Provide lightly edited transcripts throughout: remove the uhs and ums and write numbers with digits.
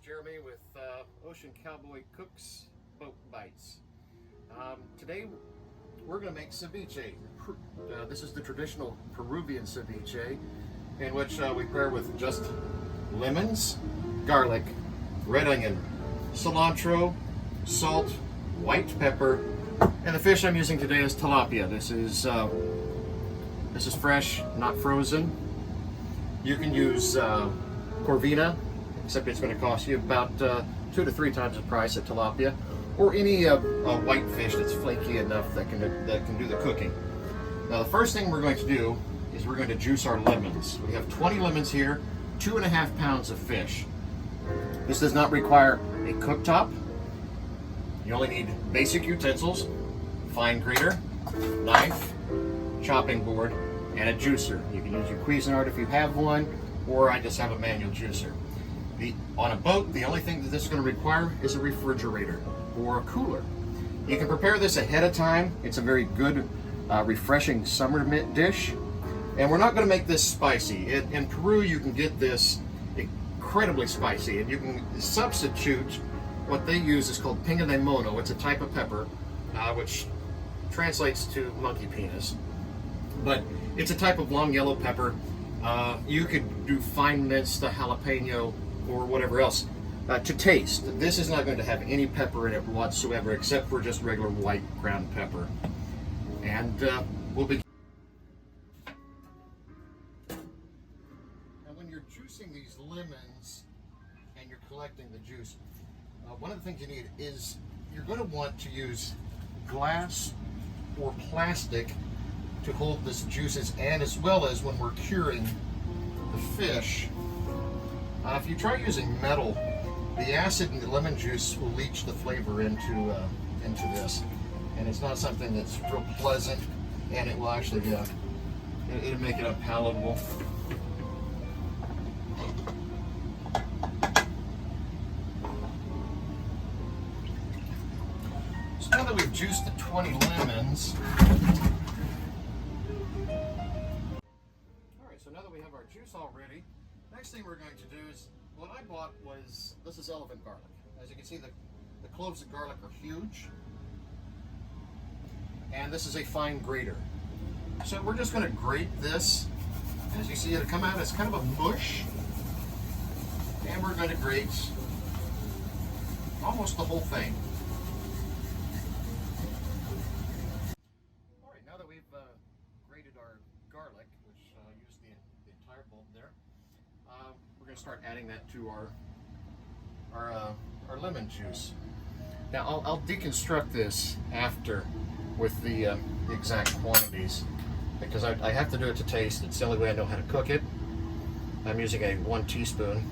Jeremy with Ocean Cowboy Cooks Boat Bites. Today we're going to make ceviche. This is the traditional Peruvian ceviche, in which we pair with just lemons, garlic, red onion, cilantro, salt, white pepper, and the fish I'm using today is tilapia. This is fresh, not frozen. You can use corvina, except it's going to cost you about 2 to 3 times the price of tilapia, or any white fish that's flaky enough that can do the cooking. Now the first thing we're going to do is we're going to juice our lemons. We have 20 lemons here, 2.5 pounds of fish. This does not require a cooktop. You only need basic utensils, fine grater, knife, chopping board, and a juicer. You can use your Cuisinart if you have one, or I just have a manual juicer. On a boat, the only thing that this is going to require is a refrigerator or a cooler. You can prepare this ahead of time. It's a very good, refreshing summer dish. And we're not going to make this spicy. In Peru, you can get this incredibly spicy, and you can substitute what they use is called pinga de mono. It's a type of pepper, which translates to monkey penis. But it's a type of long yellow pepper. You could do fine minced jalapeno or whatever else to taste. This is not going to have any pepper in it whatsoever, except for just regular white ground pepper. And we'll begin. Now, when you're juicing these lemons and you're collecting the juice, one of the things you need is you're going to want to use glass or plastic to hold this juices, and as well as when we're curing the fish. If you try using metal, the acid in the lemon juice will leach the flavor into this, and it's not something that's real pleasant, and it will actually it'll make it unpalatable. So now that we've juiced the 20 lemons, so now that we have our juice all ready, next thing we're going to do is, what I bought was, this is elephant garlic. As you can see, the cloves of garlic are huge. And this is a fine grater. So we're just going to grate this. As you see, it'll come out as kind of a mush. And we're going to grate almost the whole thing. All right, now that we've grated our garlic, which used the entire bulb there, we're going to start adding that to our lemon juice. Now I'll deconstruct this after with the exact quantities, because I have to do it to taste. It's the only way I know how to cook it. I'm using a 1 teaspoon.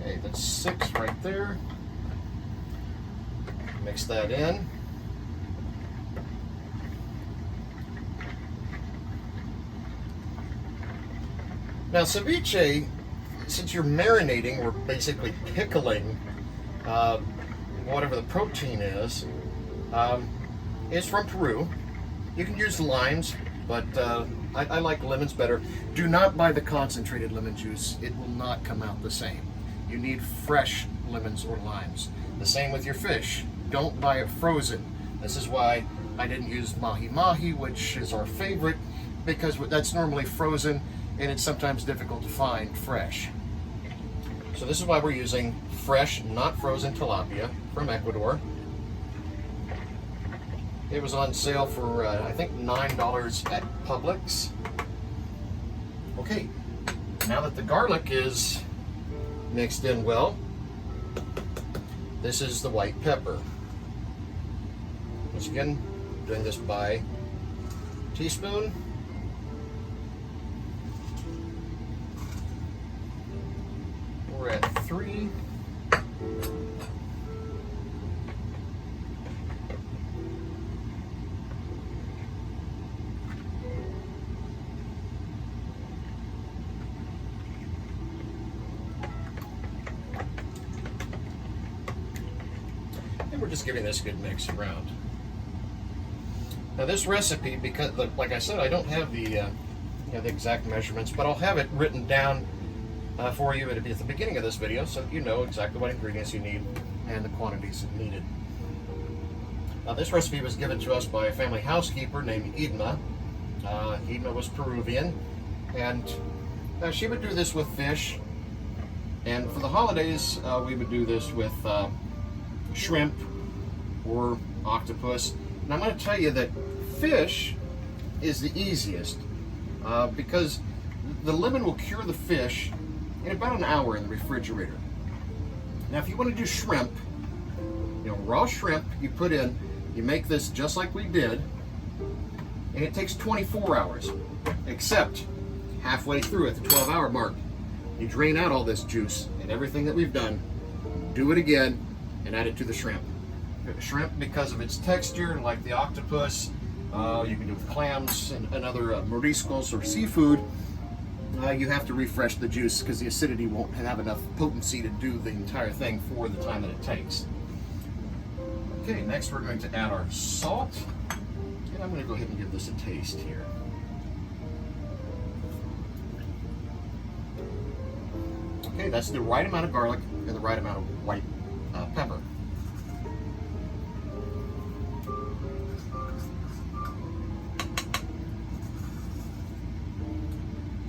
Okay, that's 6 right there. Mix that in. Now ceviche, since you're marinating or basically pickling whatever the protein is from Peru. You can use limes, but I like lemons better. Do not buy the concentrated lemon juice. It will not come out the same. You need fresh lemons or limes. The same with your fish. Don't buy it frozen. This is why I didn't use mahi-mahi, which is our favorite, because that's normally frozen and it's sometimes difficult to find fresh. So this is why we're using fresh, not frozen tilapia from Ecuador. It was on sale for I think $9 at Publix. Okay, now that the garlic is mixed in well, this is the white pepper. Once again, doing this by teaspoon. We're at 3. And we're just giving this a good mix around. Now this recipe, because like I said, I don't have the the exact measurements, but I'll have it written down for you at the beginning of this video, so you know exactly what ingredients you need and the quantities needed. Now this recipe was given to us by a family housekeeper named Edna. Edna was Peruvian, and she would do this with fish, and for the holidays we would do this with shrimp or octopus. And I'm going to tell you that fish is the easiest because the lemon will cure the fish in about an hour in the refrigerator. Now if you want to do shrimp, raw shrimp, you put in, you make this just like we did, and it takes 24 hours, except halfway through at the 12-hour mark, you drain out all this juice and everything that we've done, do it again, and add it to the shrimp. Shrimp, because of its texture, like the octopus, you can do with clams and other mariscos or seafood, you have to refresh the juice because the acidity won't have enough potency to do the entire thing for the time that it takes. Okay, next we're going to add our salt, and I'm going to go ahead and give this a taste here. Okay, that's the right amount of garlic and the right amount of white pepper.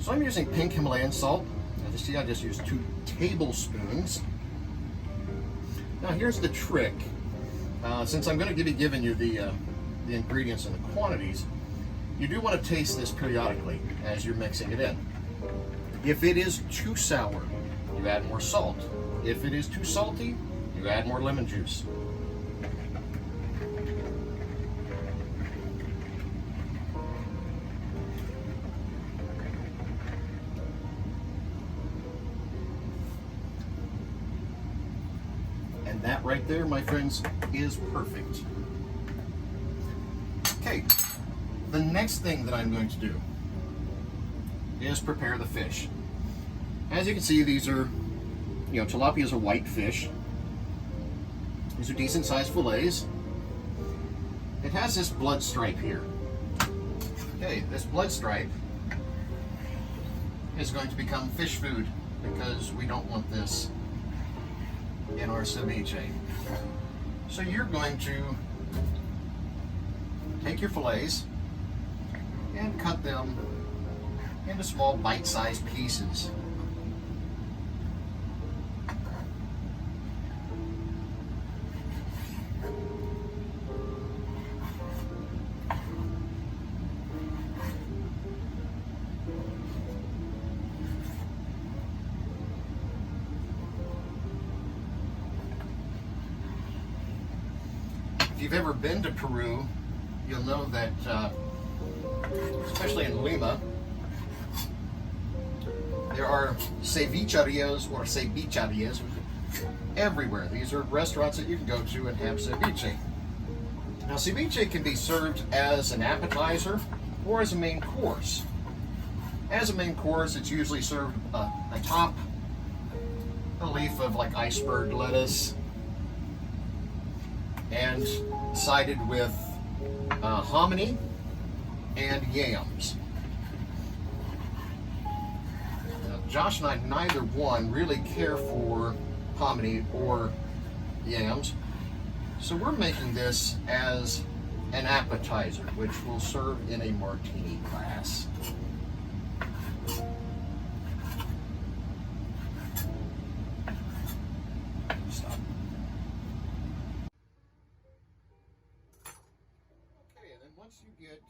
So I'm using pink Himalayan salt. As you see, I just used 2 tablespoons. Now here's the trick. Since I'm going to be giving you the ingredients and the quantities, you do want to taste this periodically as you're mixing it in. If it is too sour, you add more salt. If it is too salty, you add more lemon juice. And that right there, my friends, is perfect. Okay, the next thing that I'm going to do is prepare the fish. As you can see, these are, tilapia is a white fish. These are decent sized fillets. It has this blood stripe here. Okay, this blood stripe is going to become fish food because we don't want this in our ceviche. So you're going to take your fillets and cut them into small bite-sized pieces. If you've ever been to Peru, you'll know that, especially in Lima, there are cevicherias or cevicherias everywhere. These are restaurants that you can go to and have ceviche. Now, ceviche can be served as an appetizer or as a main course. As a main course, it's usually served atop a leaf of like iceberg lettuce and sided with hominy and yams. Now, Josh and I, neither one really care for hominy or yams, so we're making this as an appetizer, which we'll serve in a martini glass. Once you get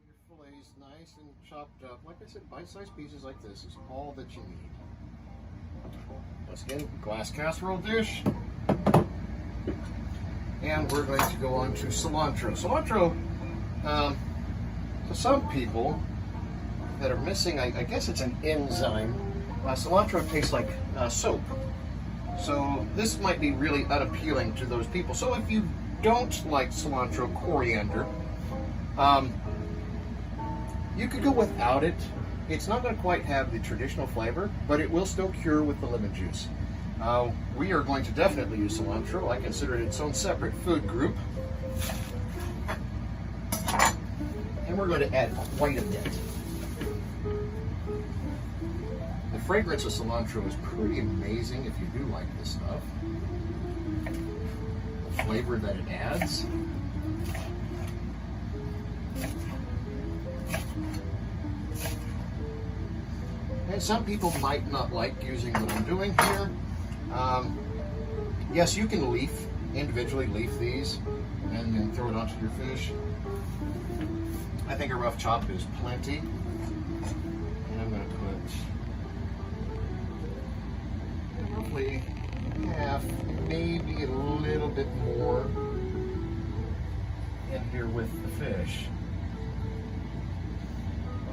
your fillets nice and chopped up, like I said, bite-sized pieces like this is all that you need. Once again, glass casserole dish. And we're going to go on to cilantro. Cilantro, to some people that are missing, I guess it's an enzyme, cilantro tastes like soap. So this might be really unappealing to those people. So if you don't like cilantro, coriander, you could go without it. It's not going to quite have the traditional flavor, but it will still cure with the lemon juice. We are going to definitely use cilantro. I consider it its own separate food group. and we're going to add quite a bit. The fragrance of cilantro is pretty amazing if you do like this stuff. The flavor that it adds. And some people might not like using what I'm doing here. Yes, you can individually leaf these and then throw it onto your fish. I think a rough chop is plenty. And I'm going to put roughly half, maybe a little bit more in here with the fish.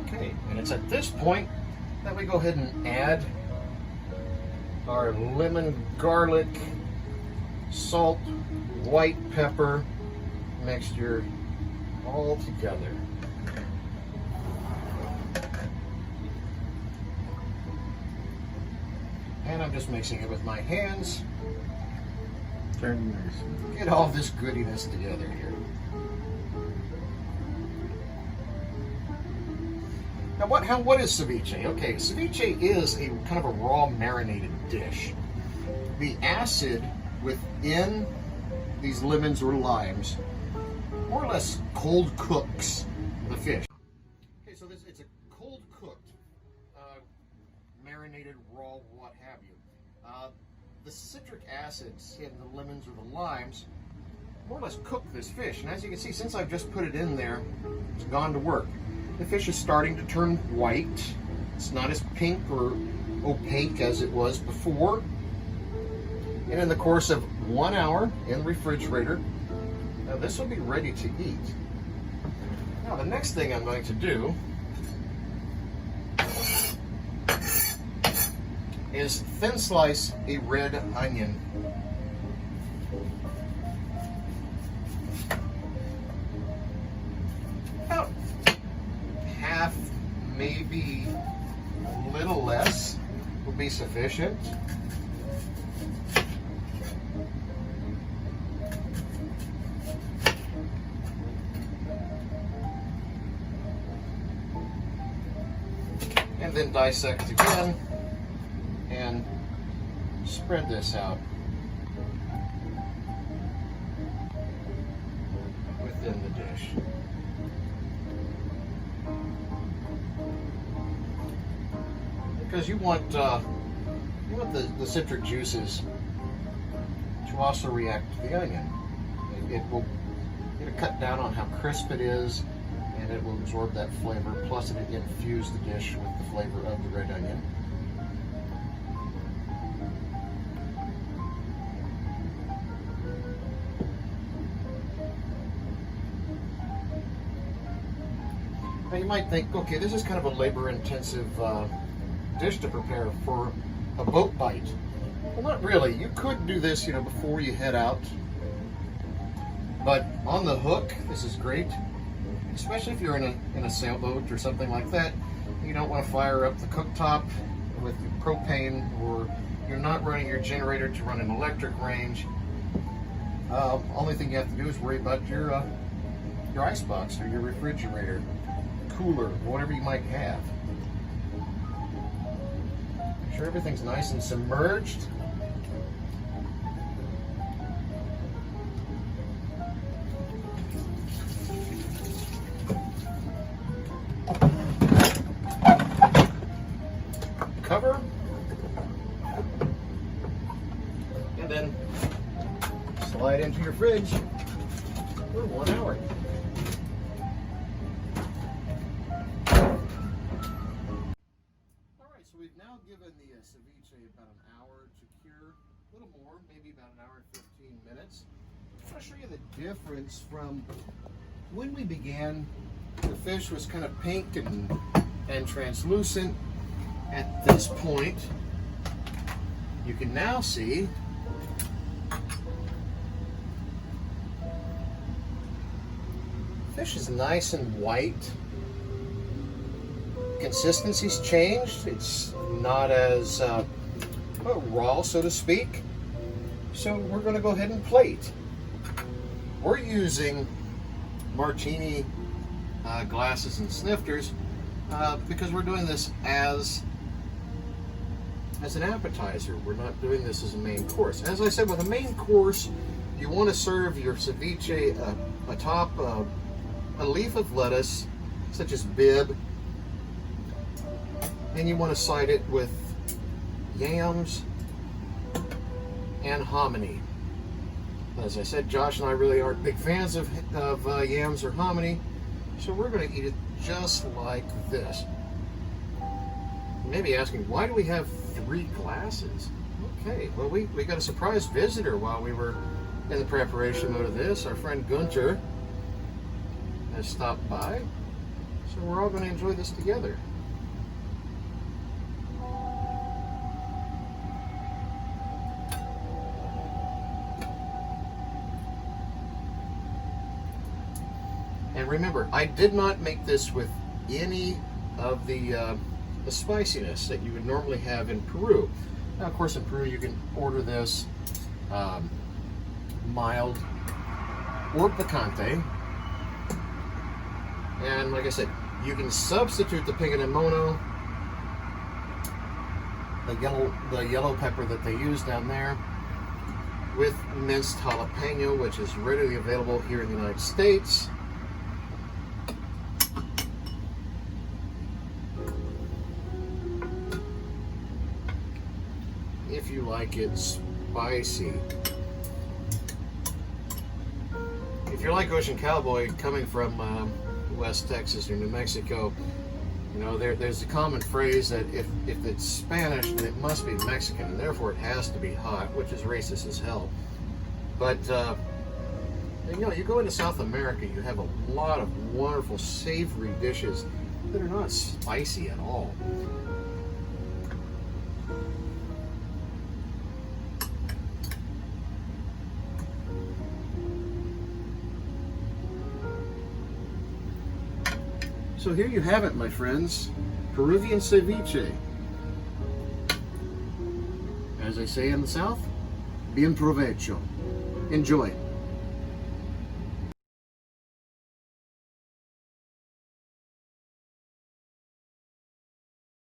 Okay, and it's at this point that we go ahead and add our lemon, garlic, salt, white pepper mixture all together. And I'm just mixing it with my hands. Get all this goodiness together here. Now what is ceviche? Okay, ceviche is a kind of a raw marinated dish. The acid within these lemons or limes more or less cold cooks the fish. Okay, so it's a cold cooked, marinated, raw, what have you. The citric acids in the lemons or the limes more or less cook this fish. And as you can see, since I've just put it in there, it's gone to work. The fish is starting to turn white. It's not as pink or opaque as it was before. And in the course of 1 hour in the refrigerator, now this will be ready to eat. Now the next thing I'm going to do is thin slice a red onion. About half, maybe a little less will be sufficient. And then dissect again and spread this out within the dish. Because you want the citric juices to also react to the onion. It'll cut down on how crisp it is, and it will absorb that flavor, plus it will infuse the dish with the flavor of the red onion. Now you might think, okay, this is kind of a labor-intensive dish to prepare for a boat bite. Well, not really. You could do this, before you head out. But on the hook, this is great. Especially if you're in a sailboat or something like that. You don't want to fire up the cooktop with propane, or you're not running your generator to run an electric range. Only thing you have to do is worry about your icebox or your refrigerator, cooler, whatever you might have. Make sure everything's nice and submerged. Cover, and then slide into your fridge for 1 hour. Alright, so we've now given the ceviche about an hour to cure, a little more, maybe about an hour and 15 minutes. I want to show you the difference from when we began. The fish was kind of pink and translucent. At this point, you can now see fish is nice and white. Consistency's changed. It's not as raw, so to speak. So we're going to go ahead and plate. We're using martini glasses and snifters because we're doing this as an appetizer. We're not doing this as a main course. As I said, with a main course, you want to serve your ceviche atop a leaf of lettuce, such as bib, and you want to side it with yams and hominy. As I said, Josh and I really aren't big fans of yams or hominy, so we're going to eat it just like this. You may be asking, why do we have 3 glasses? Okay, well, we got a surprise visitor while we were in the preparation mode of this. Our friend Gunter has stopped by, so we're all going to enjoy this together. And remember, I did not make this with any of the spiciness that you would normally have in Peru. Now, of course, in Peru you can order this mild or picante, and like I said, you can substitute the picante mono, the yellow pepper that they use down there, with minced jalapeno, which is readily available here in the United States. If you like it spicy. If you're like Ocean Cowboy, coming from West Texas or New Mexico, you know, there's a common phrase that if it's Spanish, then it must be Mexican, and therefore it has to be hot, which is racist as hell. But you know, you go into South America, you have a lot of wonderful savory dishes that are not spicy at all. So here you have it, my friends, Peruvian ceviche. As I say in the South, bien provecho. Enjoy.